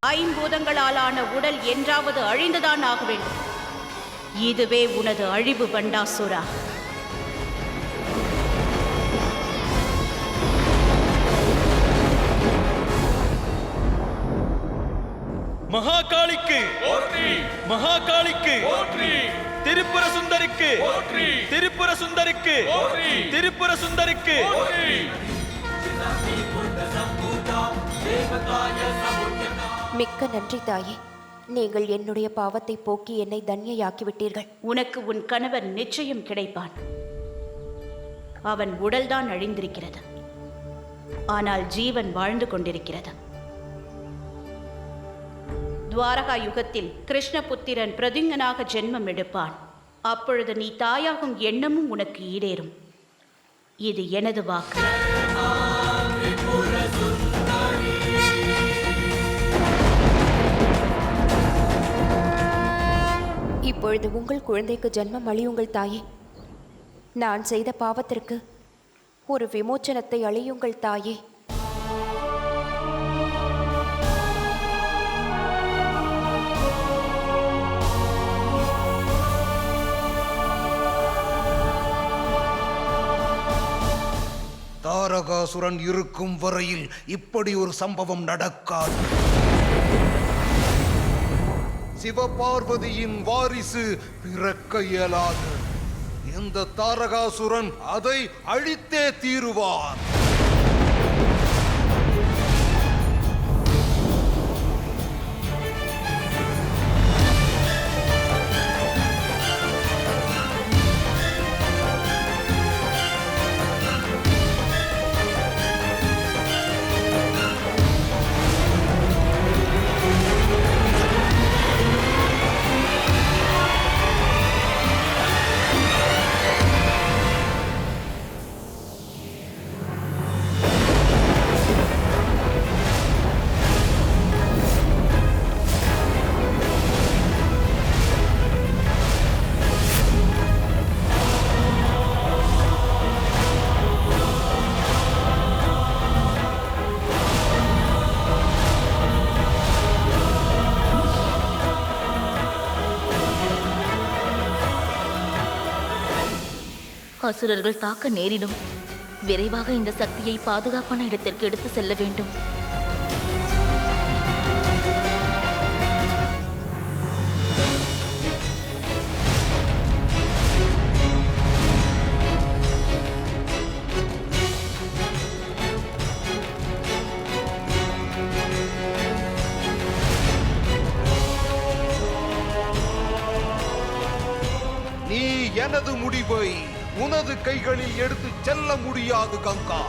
ஐம்பூதங்களாலான உடல் என்றாவது அழிந்துதான் ஆக வேண்டும். இதுவே உனது அழிவு பண்டாசுரா. மகாகாளிக்கு போற்றி, மகாகாளிக்கு போற்றி, திரிபுர சுந்தரிக்கு போற்றி, திரிபுர சுந்தரிக்கு போற்றி, திரிபுர சுந்தரிக்கு போற்றி. மிக்க நன்றி தாயே, நீங்கள் என்னுடைய பாவத்தை போக்கி என்னை தன்யையாக்கிவிட்டீர்கள். உனக்கு உன் கணவன் நிச்சயம் கிடைப்பான். அவன் உடல்தான் அழிந்திருக்கிறது, ஆனால் ஜீவன் வாழ்ந்து கொண்டிருக்கிறது. துவாரகா யுகத்தில் கிருஷ்ணபுத்திரன் பிரதிங்கனாக ஜென்மம் எடுப்பான். அப்பொழுது நீ தாயாகும் எண்ணமும் உனக்கு ஈடேறும். இது எனது வாக்கு. இப்பொழுது உங்கள் குழந்தைக்கு ஜென்மம் அழியுங்கள் தாயே. நான் செய்த பாவத்திற்கு ஒரு விமோச்சனத்தை அழியுங்கள் தாயே. தாரகாசுரன் இருக்கும் வரையில் இப்படி ஒரு சம்பவம் நடக்காது. சிவபார்வதியின் வாரிசு பிறக்க இயலாது. இந்த தாரகாசுரன் அதை அழித்தே தீருவான். அசுரர்கள் தாக்க நேரிடும். விரைவாக இந்த சக்தியை பாதுகாப்பான இடத்திற்கு எடுத்து செல்ல வேண்டும். நீ எனது முடிவை உனது கைகளில் எடுத்து செல்ல முடியாது கங்கா.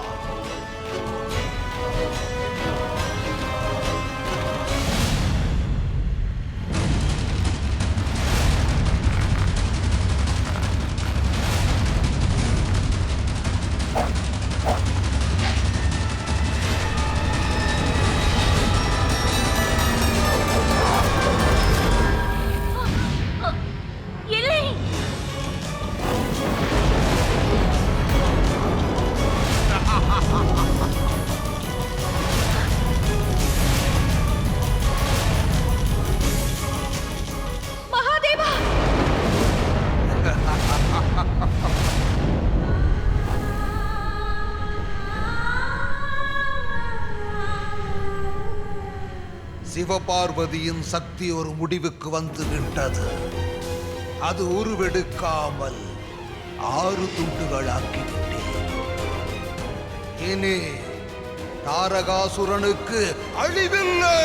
சிவபார்வதியின் சக்தி ஒரு முடிவுக்கு வந்து விட்டது. அது உருவெடுக்காமல் 6 துண்டுகளாக்கிவிட்டேன். இனி தாரகாசுரனுக்கு அழிவில்லை.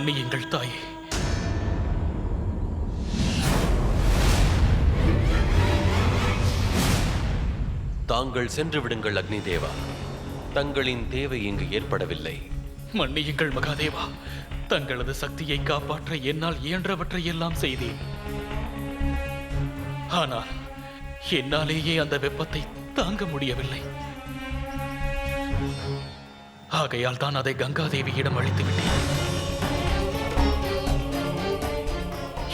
மன்னியுங்கள் தாயே. தாங்கள் சென்று விடுங்கள் அக்னி தேவா. தங்களின் தேவை இங்கு ஏற்படவில்லை. மன்னியுங்கள் மகாதேவா. தங்களது சக்தியை காப்பாற்ற என்னால் இயன்றவற்றை எல்லாம் செய்தேன். ஆனால் என்னாலேயே அந்த வெப்பத்தை தாங்க முடியவில்லை. ஆகையால் தான் அதை கங்காதேவியிடம் அளித்து விட்டேன்.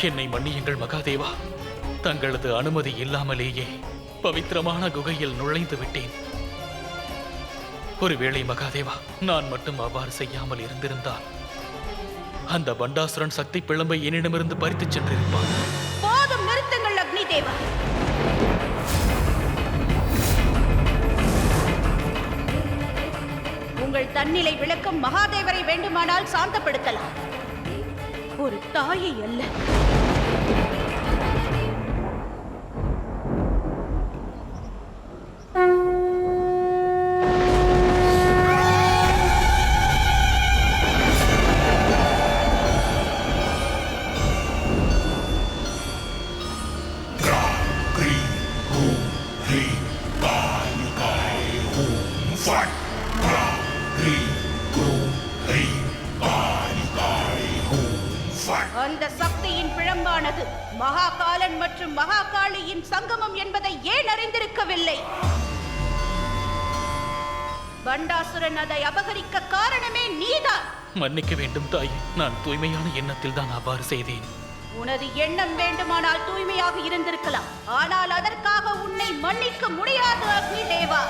என்னை மன்னியுங்கள் மகாதேவா. தங்களது அனுமதி இல்லாமலேயே பவித்திரமான குகையில் நுழைந்து விட்டேன். ஒருவேளை மகாதேவா, நான் மட்டும் அவ்வாறு செய்யாமல் இருந்திருந்தால் அந்த பண்டாசுரன் சக்தி பிளம்பை என்னிடமிருந்து பறித்துச் சென்றிருப்பான். போதும், நிறுத்துங்கள் அக்னி தேவா. உங்கள் தன்னிலை விளக்கம் மகாதேவரை வேண்டுமானால் சாந்தப்படுத்தலாம், ஒரு தாயை அல்ல. அந்த சக்தியின் பிழம்பானது மகாகாலன் மற்றும் மகாகாளியின் சங்கமம் என்பதை ஏன் அறிந்திருக்கவில்லை? பண்டாசுரன் அதை அபகரிக்க காரணமே நீதான். மன்னிக்க வேண்டும் தாய். நான் தூய்மையான எண்ணத்தில் தான் அவ்வாறு செய்தேன். உனது எண்ணம் வேண்டுமானால் தூய்மையாக இருந்திருக்கலாம், ஆனால் அதற்காக உன்னை மன்னிக்க முடியாது அக்னி தேவா.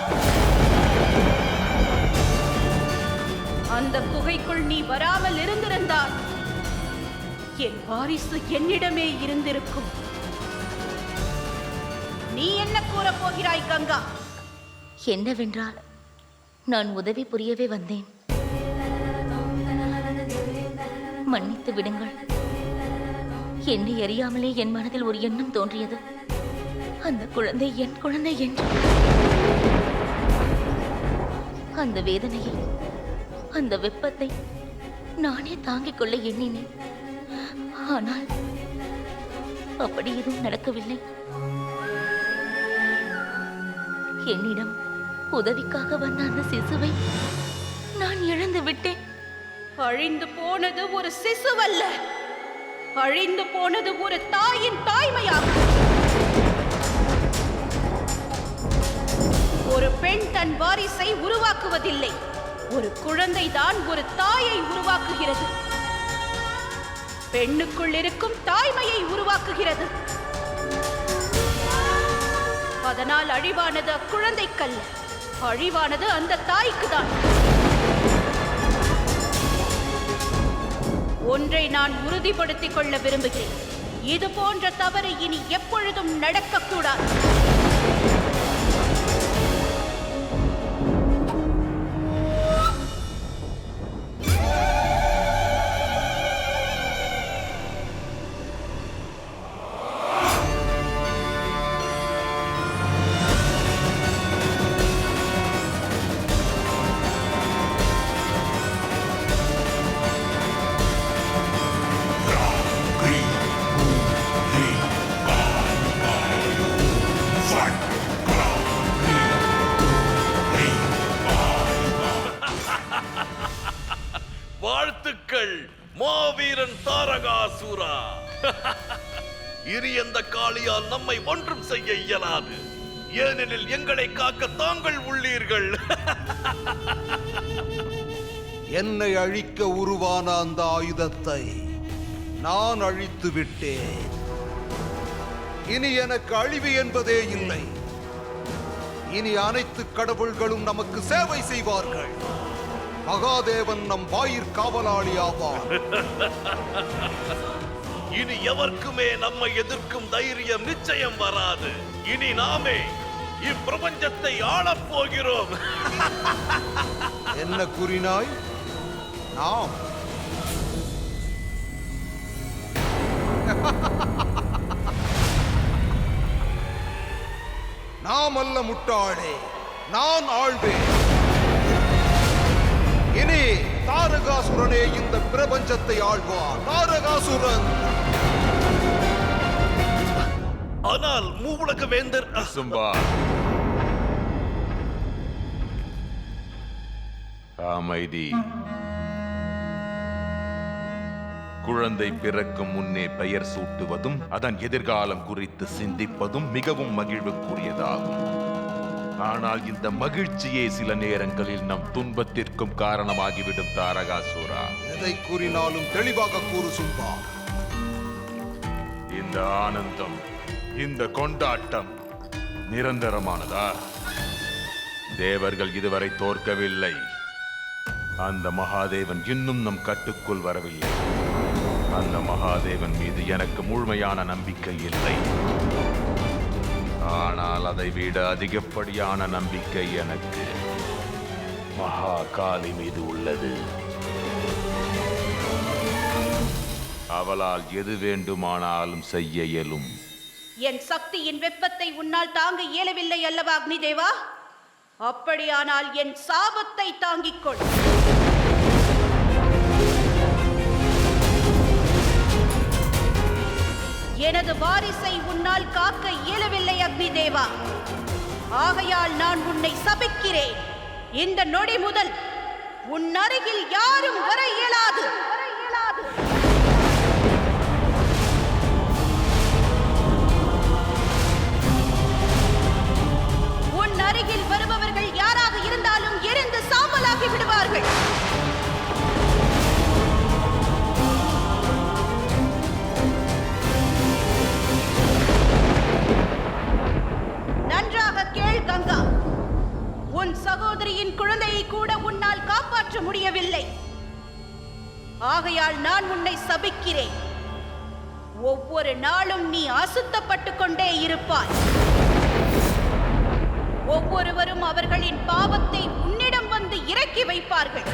அந்த குகைக்குள் நீ வராமல் இருந்திருந்தால் என் வாரிசு என்னிடமே இருந்திருக்கும். நீ என்ன கூறப் போகிறாய் கங்கா? என்னவென்றால், நான் உதவி புரியவே வந்தேன். மன்னித்து விடுங்கள். என்னை அறியாமலே என் மனதில் ஒரு எண்ணம் தோன்றியது. அந்த குழந்தை என் குழந்தை என்று. அந்த வேதனையை, அந்த வெப்பத்தை நானே தாங்கிக் கொள்ள எண்ணினேன். ஆனால் அப்படி எதுவும் நடக்கவில்லை. என்னிடம் உதவிக்காக வந்த அந்த சிசுவை நான் இழந்து விட்டேன். அழிந்து போனது ஒரு சிசுவல்ல, அழிந்து போனது ஒரு தாயின் தாய்மையாகும். ஒரு பெண் தன் வாரிசை உருவாக்குவதில்லை, ஒரு குழந்தைதான் ஒரு தாயை உருவாக்குகிறது. பெண்ணுக்குள் இருக்கும் தாய்மையை உருவாக்குகிறது. அதனால் அழிவானது அக்குழந்தைக்கல்ல, அழிவானது அந்த தாய்க்குதான். ஒன்றை நான் உறுதிப்படுத்திக் கொள்ள விரும்புகிறேன். இது போன்ற தவறு இனி எப்பொழுதும் நடக்கக்கூடாது. வாழ்த்துக்கள் மாவீரன் தாரகாசூரா. இனி அந்த காளியால் நம்மை ஒன்றும் செய்ய இயலாது. ஏனெனில் எங்களை காக்க தாங்கள் உள்ளீர்கள். என்னை அழிக்க உருவான அந்த ஆயுதத்தை நான் அழித்து விட்டேன். இனி எனக்கு அழிவு என்பதே இல்லை. இனி அனைத்து கடவுள்களும் நமக்கு சேவை செய்வார்கள். மகாதேவன் நம் வாயிற் காவலாளி ஆவார். இனி எவருக்குமே நம்மை எதிர்க்கும் தைரியம் நிச்சயம் வராது. இனி நாமே இப்பிரபஞ்சத்தை ஆளப் போகிறோம். என்ன கூறினாய்? நாம் நாம் அல்ல முட்டாளே, நான் ஆள்வேன். இனி தாரகாசுரனே இந்த பிரபஞ்சத்தை ஆழ்வார். தாரகாசுரன். ஆனால் மூவுலக வேந்தர் சும்பா, அமைதி. குழந்தை பிறக்கும் முன்னே பெயர் சூட்டுவதும் அதன் எதிர்காலம் குறித்து சிந்திப்பதும் மிகவும் மகிழ்வுக்குரியதாகும். ஆனால் இந்த மகிழ்ச்சியே சில நேரங்களில் நம் துன்பத்திற்கும் காரணமாகிவிடும் தாரகாசுரா. எதை கூறினாலும் தெளிவாக கூறு சும்பா. இந்த ஆனந்தம், இந்த கொண்டாட்டம் நிரந்தரமானதா? தேவர்கள் இதுவரை தோற்கவில்லை. அந்த மகாதேவன் இன்னும் நம் கட்டுக்குள் வரவில்லை. அந்த மகாதேவன் மீது எனக்கு முழுமையான நம்பிக்கை இல்லை. ஆனால் அதை விட அதிகப்படியான நம்பிக்கை எனக்கு மகாகாளி மீது உள்ளது. அவளால் எது வேண்டுமானாலும் செய்ய இயலும். என் சக்தியின் வெப்பத்தை உன்னால் தாங்க இயலவில்லை அல்லவா அக்னி தேவா? அப்படியானால் என் சாபத்தை தாங்கிக் கொள். எனது வாரிசை உன்னால் காக்க இயலவில்லை அக்னி தேவா. ஆகையால் நான் உன்னை சபிக்கிறேன். இந்த நொடி முதல் உன் அருகில் யாரும் வர இயலாது. உன் அருகில் வருபவர்கள் யாராக இருந்தாலும் எரிந்து சாம்பலாகி விடுவார்கள். நன்றாக கேள் கங்கா. உன் சகோதரியின் குழந்தையை கூட உன்னால் காப்பாற்ற முடியவில்லை. ஆகையால் நான் உன்னை சபிக்கிறேன். ஒவ்வொரு நாளும் நீ அசுத்தப்பட்டுக் கொண்டே இருப்பாய். ஒவ்வொருவரும் அவர்களின் பாவத்தை உன்னிடம் வந்து இறக்கி வைப்பார்கள்.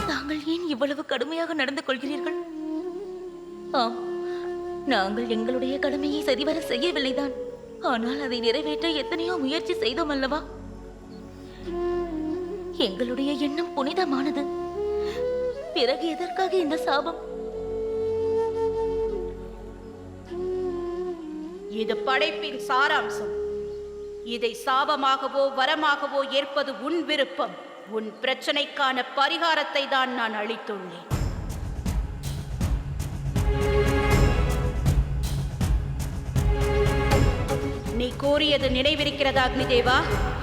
தாங்கள் ஏன் இவ்வளவு கடுமையாக நடந்து கொள்கிறீர்கள்? ஆம், நாங்கள் எங்களுடைய கடமையை சரிவர செய்யவில்லைதான். ஆனால் அதை நிறைவேற்ற எத்தனையோ முயற்சி செய்தோம் அல்லவா? எங்களுடைய எண்ணம் புனிதமானது. பிறகு எதற்காக இந்த சாபம்? இது படைப்பின் சாராம்சம். இதை சாபமாகவோ வரமாகவோ ஏற்பது உன் விருப்பம். உன் பிரச்சனைக்கான பரிகாரத்தை தான் நான் அளித்துள்ளேன். நீ கூறியது நினைவிருக்கிறதா அக்னிதேவா?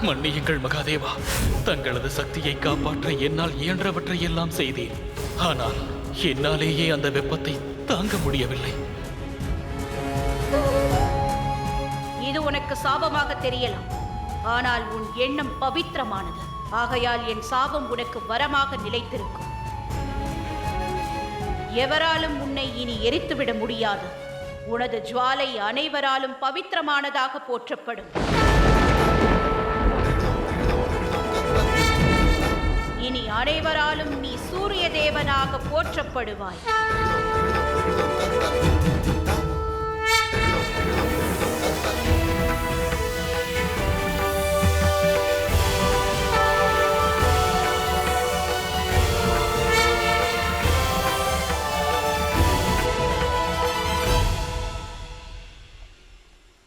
மன்னியுங்கள் மகாதேவா. தங்களது சக்தியை காப்பாற்ற என்னால் இயன்றவற்றை எல்லாம் செய்தேன். ஆனால் என்னாலேயே அந்த வெப்பத்தை தாங்க முடியவில்லை. இது உனக்கு சாபமாக தெரியலாம். ஆனால் உன் எண்ணம் பவித்திரமானது. ஆகையால் என் சாபம் உனக்கு வரமாக நிலைத்திருக்கும். எவராலும் உன்னை இனி எரித்துவிட முடியாது. உனது ஜுவாலை அனைவராலும் பவித்திரமானதாக போற்றப்படும். இனி அனைவராலும் நீ சூரிய தேவனாக போற்றப்படுவாய்.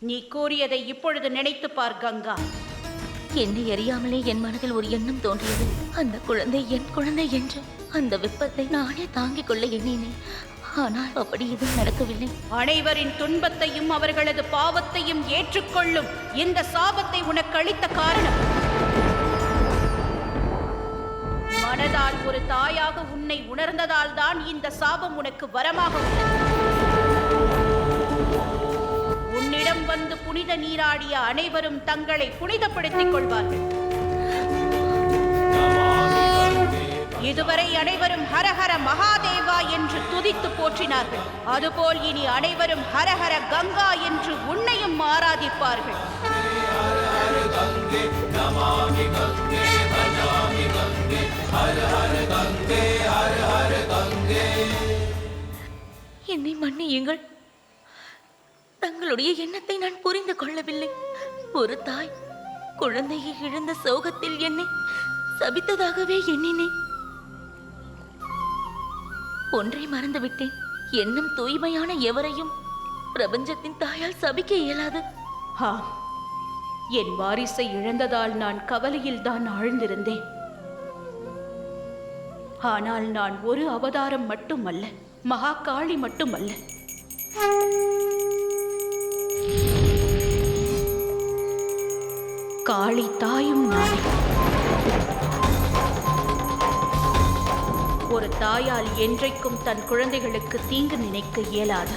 நீ கூறியதை இப்பொழுது நினைத்து பார் கங்கா. என்னை அறியாமலே என் மனதில் ஒரு எண்ணம் தோன்றியது. அந்த குழந்தை என் குழந்தை என்று. அந்த வெப்பத்தை நானே தாங்கிக் கொள்ள எண்ணினேன். ஆனால் அப்படி எதுவும் நடக்கவில்லை. அனைவரின் துன்பத்தையும் அவர்களது பாவத்தையும் ஏற்றுக்கொள்ளும் இந்த சாபத்தை உனக்கு அளித்த காரணம், மனதால் ஒரு தாயாக உன்னை உணர்ந்ததால் தான் இந்த சாபம் உனக்கு வரமாக உள்ளது. உன்னிடம் வந்து புனித நீராடிய அனைவரும் தங்களை புனிதப்படுத்திக் கொள்வார்கள். இதுவரை அனைவரும் ஹரஹர மகாதேவா என்று துதித்து போற்றினார்கள். அதுபோல் இனி அனைவரும் ஹரஹர கங்கா என்று உன்னையும் ஆராதிப்பார்கள். என்னை மன்னியுங்கள். தங்களுடைய எண்ணத்தை நான் புரிந்து கொள்ளவில்லை. ஒரு தாய் குழந்தையை இழந்த சோகத்தில் என்னை சபித்ததாகவே எண்ணினேன். ஒன்றை மறந்துவிட்டேன். எண்ணம் தூய்மையான எவரையும் பிரபஞ்சத்தின் தாயால் சபிக்க இயலாது. என் வாரிசை இழந்ததால் நான் கவலையில் தான் ஆழ்ந்திருந்தேன். ஆனால் நான் ஒரு அவதாரம் மட்டுமல்ல, மகாகாளி மட்டுமல்ல, காளி தாயும் நானே. ஒரு தாயால் என்றைக்கும் தன் குழந்தைகளுக்கு தீங்கு நினைக்க இயலாது.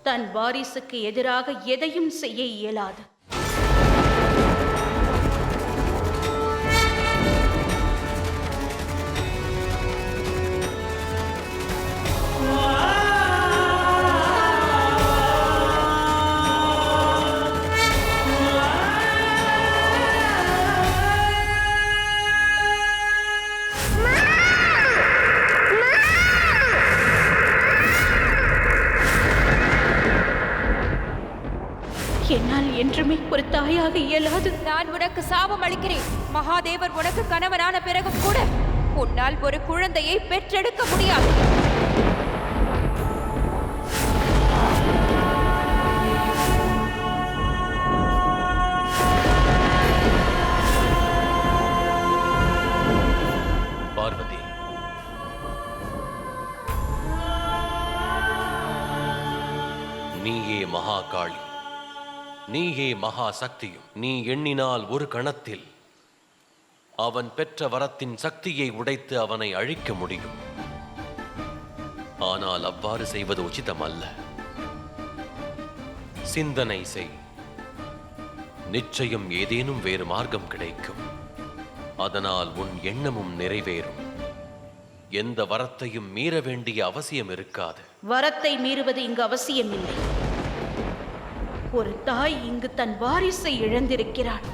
தன் வாரிசுக்கு எதிராக எதையும் செய்ய இயலாது. என்னால் என்றுமே ஒரு தாயாக இயலாது. நான் உனக்கு சாபம் அளிக்கிறேன். மகாதேவர் உனக்கு கணவனான பிறகும் கூட உன்னால் ஒரு குழந்தையை பெற்றெடுக்க முடியாது. பார்வதி, நீயே மகாகாளி, நீயே மகா சக்தியும். நீ எண்ணினால் ஒரு கணத்தில் அவன் பெற்ற வரத்தின் சக்தியை உடைத்து அவனை அழிக்க முடியும். ஆனால் அவ்வாறு செய்வது உச்சிதம் அல்ல. சிந்தனை செய். நிச்சயம் ஏதேனும் வேறு மார்க்கம் கிடைக்கும். அதனால் உன் எண்ணமும் நிறைவேறும். எந்த வரத்தையும் மீற வேண்டிய அவசியம் இருக்காது. வரத்தை மீறுவது இங்கு அவசியமில்லை. ஒரு தாய் இங்கு தன் வாரிசை இழந்திருக்கிறாள்.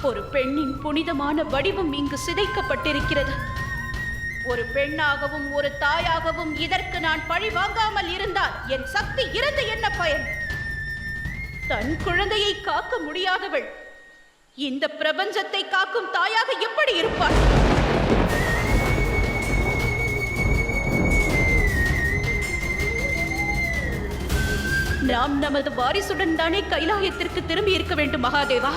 ஒரு பெண்ணின் புனிதமான வடிவம் இங்கு சிதைக்கப்பட்டிருக்கிறது. ஒரு பெண்ணாகவும் ஒரு தாயாகவும் இதற்கு நான் பழி வாங்காமல் இருந்தால் என் சக்தி இருந்து என்ன பயன்? தன் குழந்தையை காக்க முடியாதவள் இந்த பிரபஞ்சத்தை காக்கும் தாயாக எப்படி இருப்பாள்? நாம் நமது வாரிசுடன் தானே கைலாயத்திற்கு திரும்பி இருக்க வேண்டும் மகாதேவா.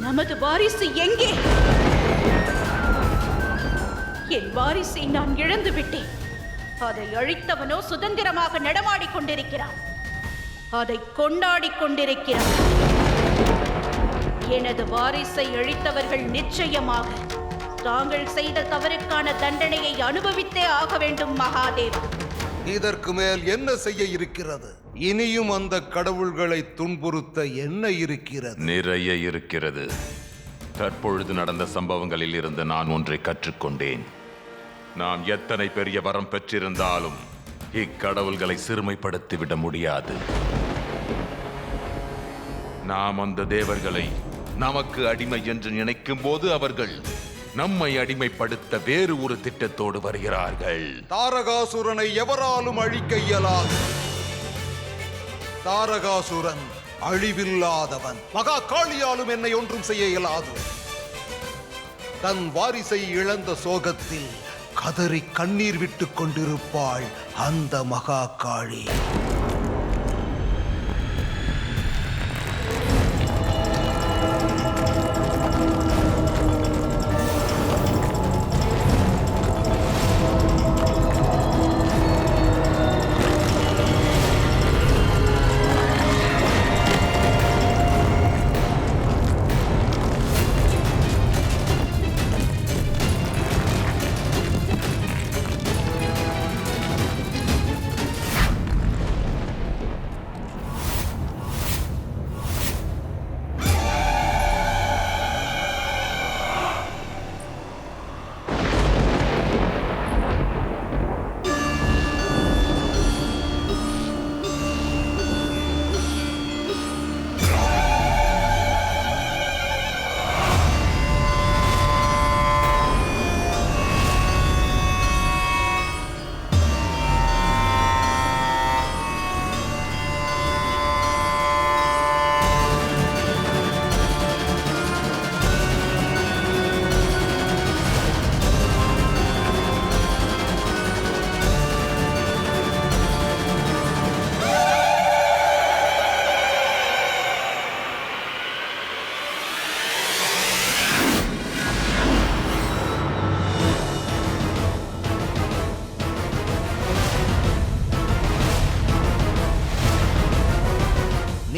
நமது வாரிசு எங்கே? என் வாரிசை நான் இழந்து விட்டேன். அதை அழித்தவனோ சுதந்திரமாக நடமாடிக் கொண்டிருக்கிறான். அதை கொண்டாடிக் கொண்டிருக்கிறான். எனது வாரிசை அழித்தவர்கள் நிச்சயமாக தாங்கள் செய்த தவறுக்கான தண்டனையை அனுபவித்தே ஆக வேண்டும் மகாதேவா. இதற்கு மேல் என்ன செய்ய இருக்கிறது? இனியும் அந்த கடவுள்களை துன்புறுத்த என்ன இருக்கிறது? நிறைய இருக்கிறது. தற்பொழுது நடந்த சம்பவங்களில் இருந்து நான் ஒன்றை கற்றுக்கொண்டேன். நாம் எத்தனை பெரிய வரம் பெற்றிருந்தாலும் இக்கடவுள்களை சிறுமைப்படுத்திவிட முடியாது. நாம் அந்த தேவர்களை நமக்கு அடிமை என்று நினைக்கும் போது அவர்கள் நம்மை அடிமைப்படுத்த வேறு ஒரு திட்டத்தோடு வருகிறார்கள். தாரகாசுரனை எவராலும் அழிக்க இயலாது. தாரகாசுரன் அழிவில்லாதவன். மகா காளியாலும் என்னை ஒன்றும் செய்ய இயலாது. தன் வாரிசை இழந்த சோகத்தில் கதறி கண்ணீர் விட்டுக் கொண்டிருப்பாள் அந்த மகா காளி.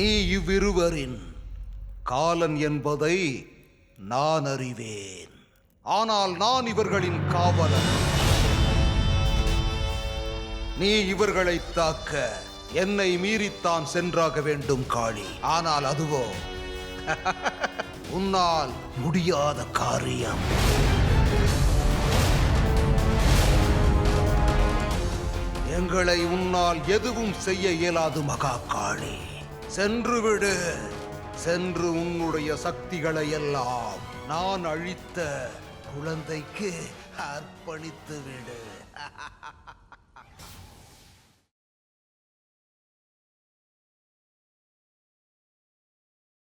நீ இவ்விருவரின் காலன் என்பதை நான் அறிவேன். ஆனால் நான் இவர்களின் காவலன். நீ இவர்களை தாக்க என்னை மீறித்தான் சென்றாக வேண்டும் காளி. ஆனால் அதுவோ உன்னால் முடியாத காரியம். எங்களை உன்னால் எதுவும் செய்ய இயலாது மகா காளி. சென்று விடு. சென்று உன்னுடைய சக்திகளை எல்லாம் நான் அழித்த குழந்தைக்கு அர்ப்பணித்து விடு.